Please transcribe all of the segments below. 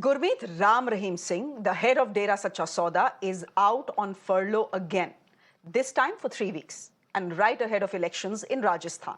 Gurmeet Ram Rahim Singh, the head of Dera Sacha Sauda, is out on furlough again, this time for 3 weeks, and right ahead of elections in Rajasthan.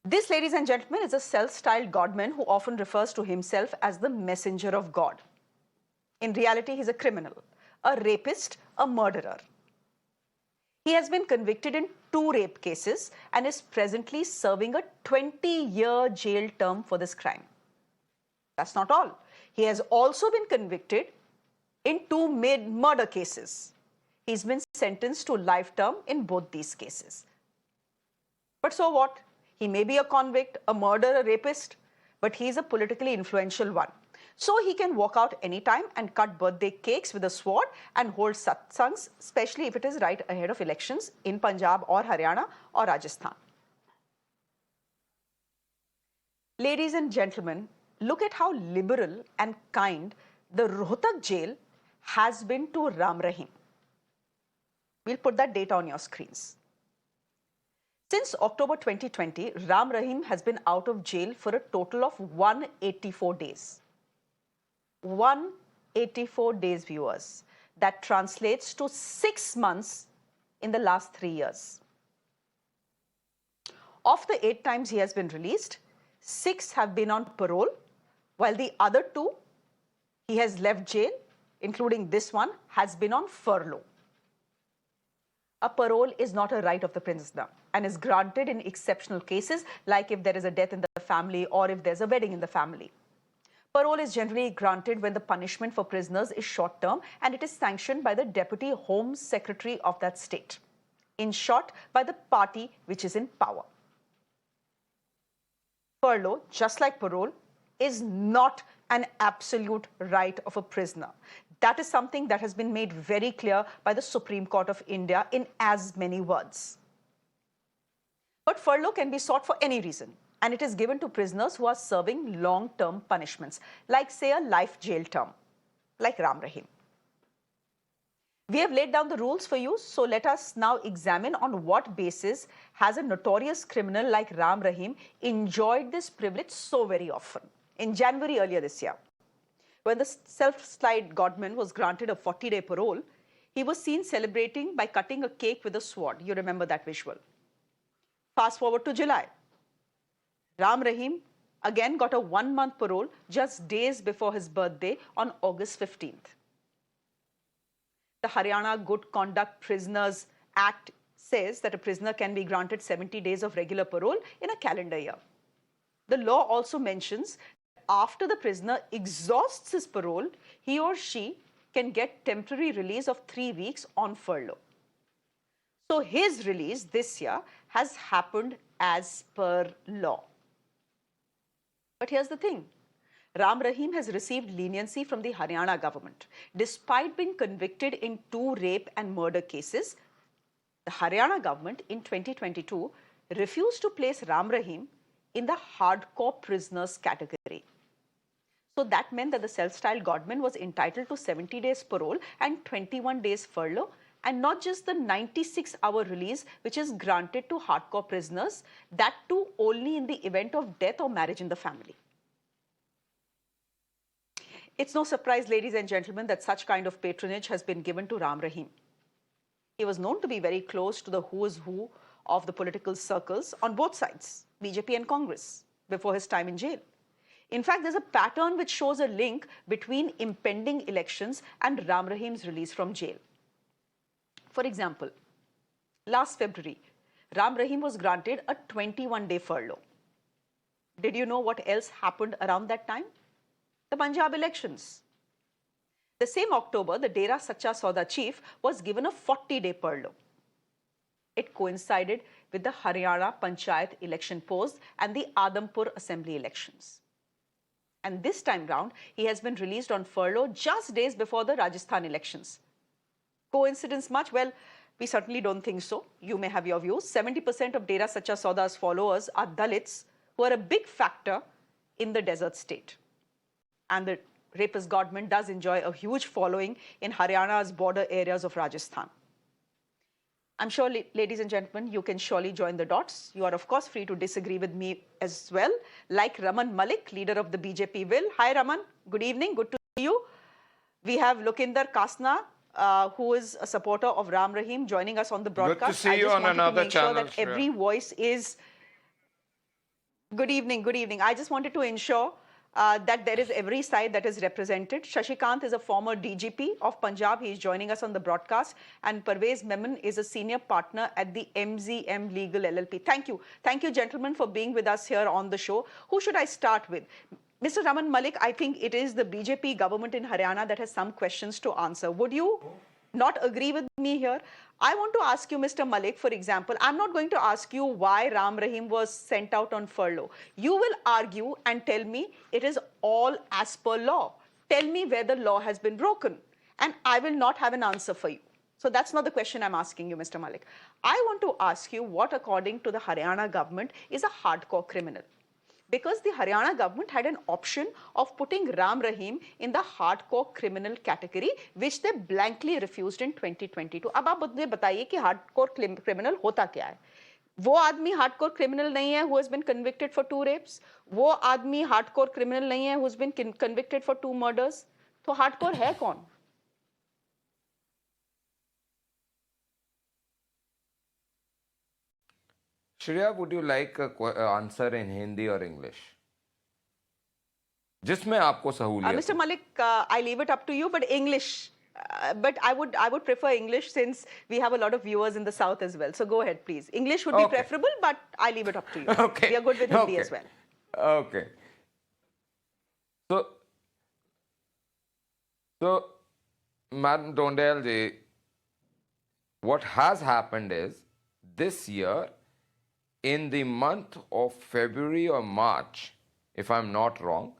This, ladies and gentlemen, is a self-styled godman who often refers to himself as the messenger of God. In reality, he's a criminal, a rapist, a murderer. He has been convicted in 2 rape cases and is presently serving a 20-year jail term for this crime. That's not all. He has also been convicted in 2 murder cases. He's been sentenced to life term in both these cases. But so what? He may be a convict, a murderer, a rapist, but he's a politically influential one. So he can walk out anytime and cut birthday cakes with a sword and hold satsangs, especially if it is right ahead of elections in Punjab or Haryana or Rajasthan. Ladies and gentlemen, look at how liberal and kind the Rohtak jail has been to Ram Rahim. We'll put that data on your screens. Since October 2020, Ram Rahim has been out of jail for a total of 184 days. 184 days, viewers. That translates to 6 months in the last 3 years. Of the 8 times he has been released, 6 have been on parole, while the other 2, he has left jail, including this one, has been on furlough. A parole is not a right of the prisoner and is granted in exceptional cases, like if there is a death in the family or if there's a wedding in the family. Parole is generally granted when the punishment for prisoners is short-term and it is sanctioned by the Deputy Home Secretary of that state. In short, by the party which is in power. Furlough, just like parole, is not an absolute right of a prisoner. That is something that has been made very clear by the Supreme Court of India in as many words. But furlough can be sought for any reason, and it is given to prisoners who are serving long-term punishments, like say a life jail term, like Ram Rahim. We have laid down the rules for you, so let us now examine on what basis has a notorious criminal like Ram Rahim enjoyed this privilege so very often. In January earlier this year, when the self-styled godman was granted a 40-day parole, he was seen celebrating by cutting a cake with a sword. You remember that visual. Fast forward to July. Ram Rahim again got a 1-month parole just days before his birthday on August 15th. The Haryana Good Conduct Prisoners Act says that a prisoner can be granted 70 days of regular parole in a calendar year. The law also mentions after the prisoner exhausts his parole, he or she can get temporary release of 3 weeks on furlough. So his release this year has happened as per law. But here's the thing. Ram Rahim has received leniency from the Haryana government. Despite being convicted in 2 rape and murder cases, the Haryana government in 2022 refused to place Ram Rahim in the hardcore prisoners category. So that meant that the self-styled godman was entitled to 70 days parole and 21 days furlough, and not just the 96-hour release which is granted to hardcore prisoners, that too only in the event of death or marriage in the family. It's no surprise, ladies and gentlemen, that such kind of patronage has been given to Ram Rahim. He was known to be very close to the who's who of the political circles on both sides, BJP and Congress, before his time in jail. In fact, there's a pattern which shows a link between impending elections and Ram Rahim's release from jail. For example, last February, Ram Rahim was granted a 21-day furlough. Did you know what else happened around that time? The Punjab elections. The same October, the Dera Sacha Sauda chief was given a 40-day furlough. It coincided with the Haryana Panchayat election post and the Adampur Assembly elections. And this time round, he has been released on furlough just days before the Rajasthan elections. Coincidence much? Well, we certainly don't think so. You may have your views. 70% of Dera Sacha Sauda's followers are Dalits, who are a big factor in the desert state. And the rapist godman does enjoy a huge following in Haryana's border areas of Rajasthan. I'm sure, ladies and gentlemen, you can surely join the dots. You are, of course, free to disagree with me as well, like Raman Malik, leader of the BJP will. Hi, Raman. Good evening. Good to see you. We have Lokinder Kasna, who is a supporter of Ram Rahim, joining us on the broadcast. Good to see you on another channel, that every voice is... Good evening, good evening. I just wanted to ensure that there is every side that is represented. Shashikant is a former DGP of Punjab. He is joining us on the broadcast. And Parvez Memon is a senior partner at the MZM Legal LLP. Thank you. Thank you, gentlemen, for being with us here on the show. Who should I start with? Mr. Raman Malik, I think it is the BJP government in Haryana that has some questions to answer. Would you not agree with me here? I want to ask you, Mr. Malik, for example, I'm not going to ask you why Ram Rahim was sent out on furlough. You will argue and tell me it is all as per law. Tell me where the law has been broken, and I will not have an answer for you. So that's not the question I'm asking you, Mr. Malik. I want to ask you what, according to the Haryana government, is a hardcore criminal. Because the Haryana government had an option of putting Ram Rahim in the hardcore criminal category, which they blankly refused in 2022. अब आप मुझे बताइए कि hardcore criminal होता क्या है? वो आदमी hardcore criminal नहीं है who has been convicted for 2 rapes. वो आदमी hardcore criminal नहीं है who has been convicted for 2 murders. तो hardcore है कौन? Shreya, would you like an answer in Hindi or English? जिसमें आपको सहूलियत Mr. Malik, I leave it up to you, but English. But I would prefer English since we have a lot of viewers in the South as well. So go ahead, please. English would be preferable, but I leave it up to you. Okay. We are good with Hindi as well. Okay. So, Madam Dhoundial ji, what has happened is this year, in the month of February or March, if I'm not wrong,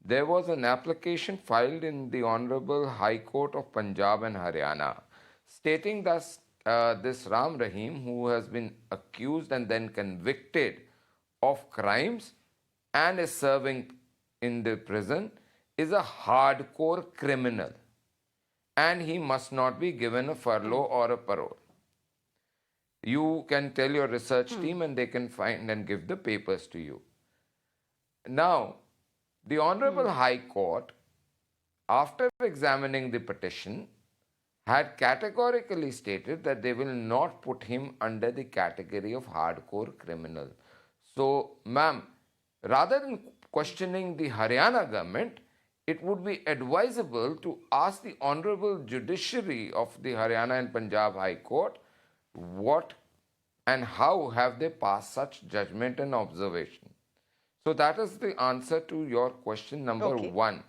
there was an application filed in the Honorable High Court of Punjab and Haryana stating that this Ram Rahim, who has been accused and then convicted of crimes and is serving in the prison, is a hardcore criminal and he must not be given a furlough or a parole. You can tell your research team and they can find and give the papers to you. Now, the Honorable High Court, after examining the petition, had categorically stated that they will not put him under the category of hardcore criminal. So, ma'am, rather than questioning the Haryana government, it would be advisable to ask the Honorable Judiciary of the Haryana and Punjab High Court what and how have they passed such judgment and observation. So that is the answer to your question number 1.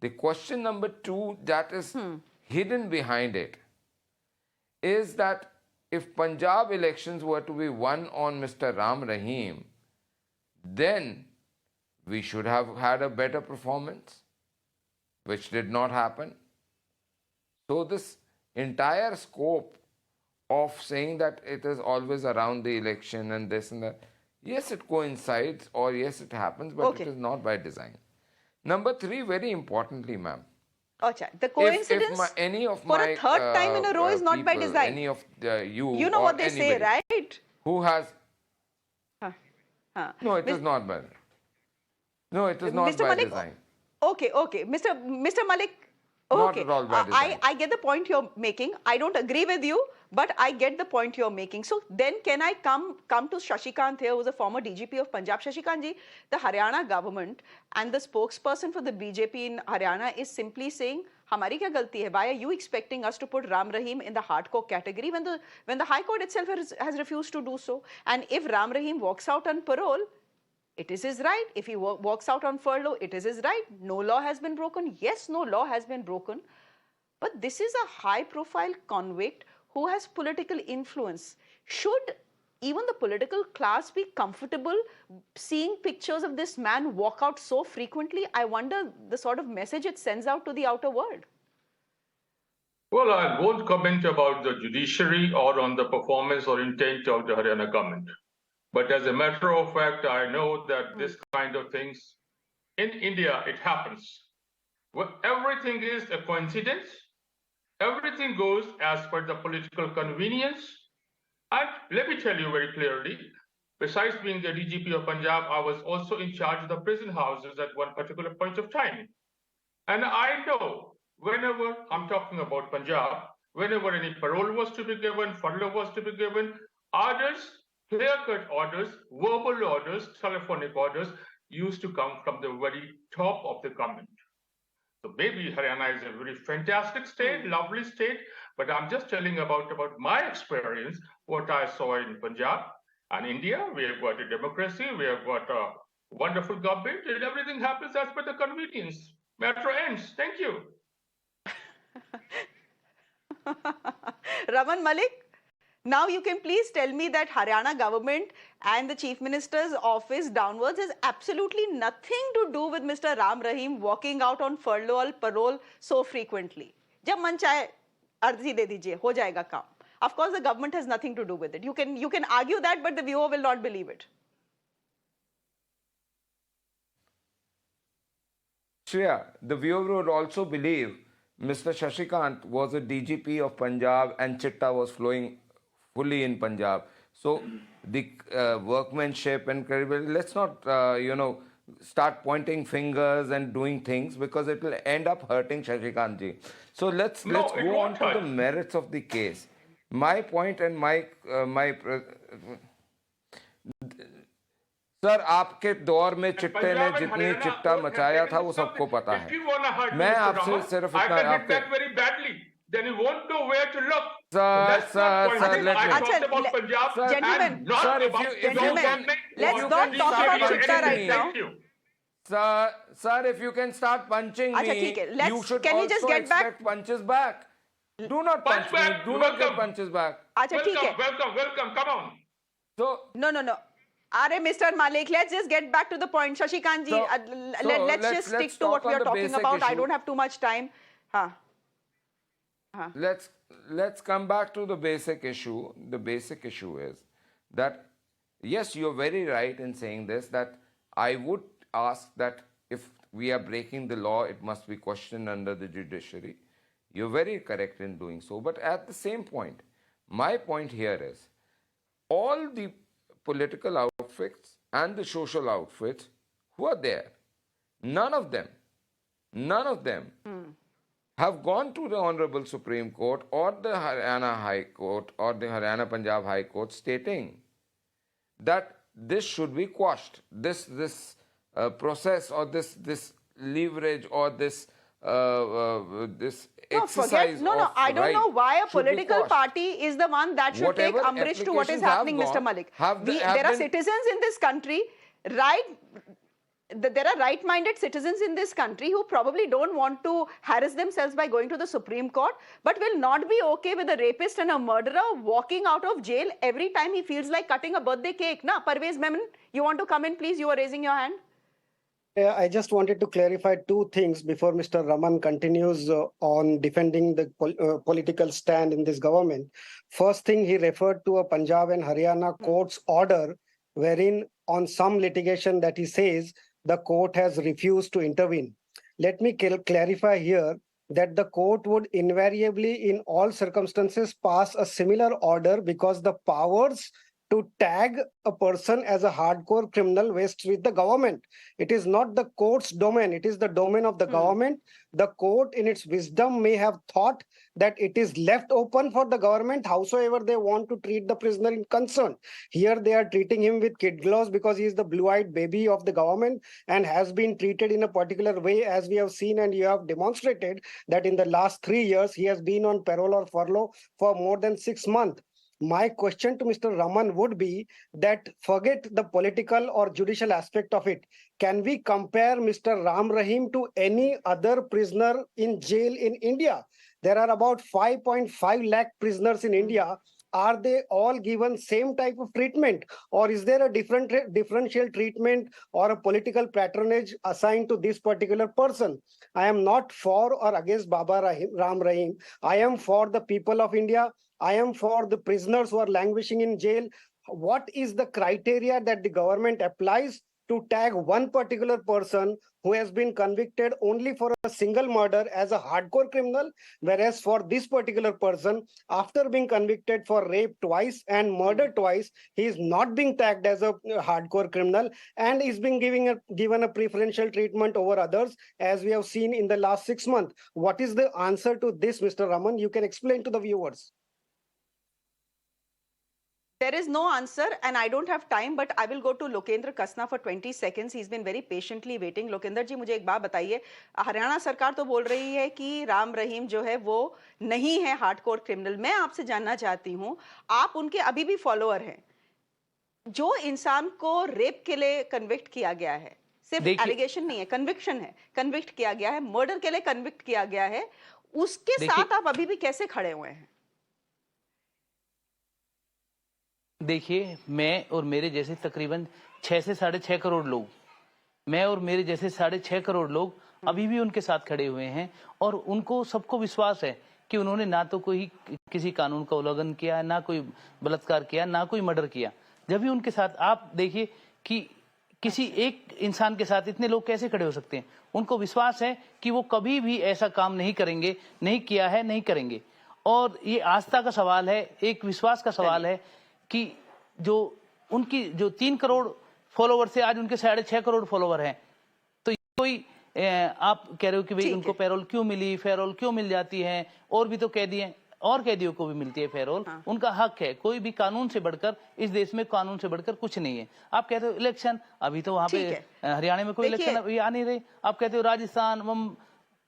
The question number 2 that is hidden behind it is that if Punjab elections were to be won on Mr. Ram Rahim, then we should have had a better performance, which did not happen. So this entire scope of saying that it is always around the election and this and that, yes, it coincides or yes, it happens, but it is not by design. Number 3, very importantly, ma'am. The coincidence if any of for my, a third time in a row is not by design. Any of you know what they say, right? Who has... No, it is not by... No, it is not Mr. by Malik, design. Okay. Mr. Malik, okay. Not at all by design. I get the point you're making. I don't agree with you, but I get the point you're making. So then can I come to Shashikant here, who's a former DGP of Punjab. Shashikant ji, the Haryana government and the spokesperson for the BJP in Haryana is simply saying, हमारी क्या गलती है? Why are you expecting us to put Ram Rahim in the hardcore category when the High Court itself has refused to do so? And if Ram Rahim walks out on parole, it is his right. If he walks out on furlough, it is his right. No law has been broken. Yes, no law has been broken. But this is a high-profile convict who has political influence. Should even the political class be comfortable seeing pictures of this man walk out so frequently? I wonder the sort of message it sends out to the outer world. Well, I won't comment about the judiciary or on the performance or intent of the Haryana government. But as a matter of fact, I know that this kind of things, in India, it happens. Well, everything is a coincidence. Everything goes as per the political convenience. And let me tell you very clearly, besides being the DGP of Punjab, I was also in charge of the prison houses at one particular point of time. And I know whenever I'm talking about Punjab, whenever any parole was to be given, furlough was to be given, orders, clear-cut orders, verbal orders, telephonic orders used to come from the very top of the government. So maybe Haryana is a very fantastic state, lovely state, but I'm just telling about my experience, what I saw in Punjab and India. We have got a democracy, we have got a wonderful government, and everything happens as per the convenience. Matter ends. Thank you. Raman Malik, now you can please tell me that Haryana government and the Chief Minister's office downwards has absolutely nothing to do with Mr. Ram Rahim walking out on furlough or parole so frequently. जब मन चाहे अर्जी दे दीजिए, हो जाएगा काम. Of course, the government has nothing to do with it. You can argue that, but the viewer will not believe it. Shreya, the viewer would also believe Mr. Shashikant was a DGP of Punjab and Chitta was flowing fully in Punjab. So the workmanship and credibility, let's not, start pointing fingers and doing things because it will end up hurting Shashikant ji. So let's go on to the merits of the case. My point and sir आपके दौर में चिट्टे ने जितनी चिट्टा मचाया था वो सबको पता है मैं आपसे सिर्फ इतना आपके then you won't know where to look. Sir, let me. Gentlemen, let's not talk about Chitta right now. Sir, if you can start punching me, you should also expect punches back. Do not punch me. Do not get punches back. Welcome. Come on. So no. Are Mr. Malik, let's just get back to the point. Shashikant ji, let's just stick to what we are talking about. I don't have too much time. Let's come back to the basic issue. The basic issue is that, yes, you're very right in saying this, that I would ask that if we are breaking the law, it must be questioned under the judiciary. You're very correct in doing so. But at the same point, my point here is, all the political outfits and the social outfits who are there, none of them have gone to the Honorable Supreme Court or the Haryana High Court or the Haryana Punjab High Court stating that this should be quashed. This process or this leverage or this exercise. I don't know why a political party is the one that should take umbrage to what is happening, Mr. Malik. There are citizens in this country, right? There are right-minded citizens in this country who probably don't want to harass themselves by going to the Supreme Court, but will not be okay with a rapist and a murderer walking out of jail every time he feels like cutting a birthday cake. Na, Parvez Memon, you want to come in, please? You are raising your hand. I just wanted to clarify two things before Mr. Raman continues on defending the political stand in this government. First thing, he referred to a Punjab and Haryana court's order wherein on some litigation that he says the court has refused to intervene. Let me clarify here that the court would invariably in all circumstances pass a similar order because the powers to tag a person as a hardcore criminal rests with the government. It is not the court's domain. It is the domain of the government. The court in its wisdom may have thought that it is left open for the government howsoever they want to treat the prisoner in concern. Here they are treating him with kid gloves because he is the blue-eyed baby of the government and has been treated in a particular way, as we have seen and you have demonstrated that in the last 3 years he has been on parole or furlough for more than 6 months. My question to Mr. Raman would be that forget the political or judicial aspect of it. Can we compare Mr. Ram Rahim to any other prisoner in jail in India? There are about 5.5 lakh prisoners in India. Are they all given same type of treatment, or is there a differential treatment or a political patronage assigned to this particular person? I am not for or against Ram Rahim. I am for the people of India. I am for the prisoners who are languishing in jail. What is the criteria that the government applies to tag one particular person who has been convicted only for a single murder as a hardcore criminal, whereas for this particular person, after being convicted for rape twice and murder twice, he is not being tagged as a hardcore criminal and is being given a preferential treatment over others, as we have seen in the last 6 months. What is the answer to this, Mr. Raman? You can explain to the viewers. There is no answer, and I don't have time, but I will go to Lokendra Kasna for 20 seconds. He's been very patiently waiting. Lokendra जी, मुझे एक बात बताइए, हरियाणा सरकार तो बोल रही है कि राम रहीम जो है वो नहीं है हार्डकोर क्रिमिनल. मैं आपसे जानना चाहती हूँ, आप उनके अभी भी फॉलोअर हैं. जो इंसान को रेप के लिए कन्विक्ट किया गया है, सिर्फ एलिगेशन नहीं है, कन्विक्शन है, कन्विक्ट किया गया है, मर्डर के लिए कन्विक्ट किया गया है, उसके साथ आप अभी भी कैसे खड़े हुए हैं? देखिए, मैं और मेरे जैसे तकरीबन 6 से 6.5 करोड़ लोग, मैं और मेरे जैसे 6.5 करोड़ लोग अभी भी उनके साथ खड़े हुए हैं और उनको सबको विश्वास है कि उन्होंने ना तो कोई किसी कानून का उल्लंघन किया, ना कोई बलात्कार किया, ना कोई मर्डर किया. जब भी उनके साथ आप देखिए कि किसी एक इंसान के साथ इतने लोग कैसे खड़े हो सकते हैं. उनको विश्वास है कि वो कभी भी ऐसा काम नहीं करेंगे, नहीं किया है, नहीं करेंगे. और ये आस्था का सवाल है, एक विश्वास का सवाल है कि जो उनकी जो 3 करोड़ फॉलोवर से आज उनके 6.5 करोड़ फॉलोवर हैं. तो कोई आप कह रहे हो कि भाई उनको पैरोल क्यों मिली, फेरोल क्यों मिल जाती है, और भी तो कैदी हैं और कैदियों को भी मिलती है फेरोल. हाँ. उनका हक है. कोई भी कानून से बढ़कर, इस देश में कानून से बढ़कर कुछ नहीं है. आप कहते हो इलेक्शन, अभी तो वहां पे हरियाणा में कोई इलेक्शन अभी आ नहीं रहे. आप कहते हो राजस्थान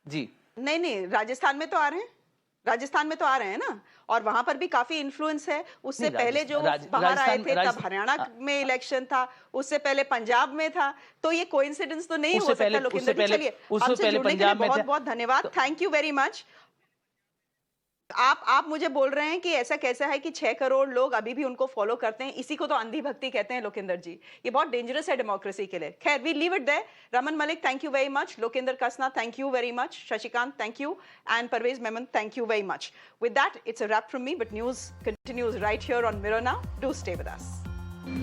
जी नहीं, राजस्थान में तो आ रहे हैं, राजस्थान में तो आ रहे हैं ना, और वहां पर भी काफी इन्फ्लुएंस है. उससे पहले जो बाहर आए थे तब हरियाणा में इलेक्शन था, उससे पहले पंजाब में था. तो ये कोइंसिडेंस तो नहीं हो सकता. लोकेंद्र जी, चलिए, हमसे जुड़ने के लिए बहुत बहुत धन्यवाद. Thank you very much. आप मुझे बोल रहे हैं कि ऐसा कैसा है कि 6 करोड़ लोग अभी भी उनको फॉलो करते हैं. इसी को तो अंधी भक्ति कहते हैं लोकेंद्र जी. ये बहुत डेंजरस है डेमोक्रेसी के लिए. खैर, we leave it there. Raman Malik, thank you very much. Lokendra Kasana, thank you very much. Shashikant, thank you. And Parvez Memon, thank you very much. With that, it's a wrap from me, but news continues right here on Mirror Now. Do stay with us.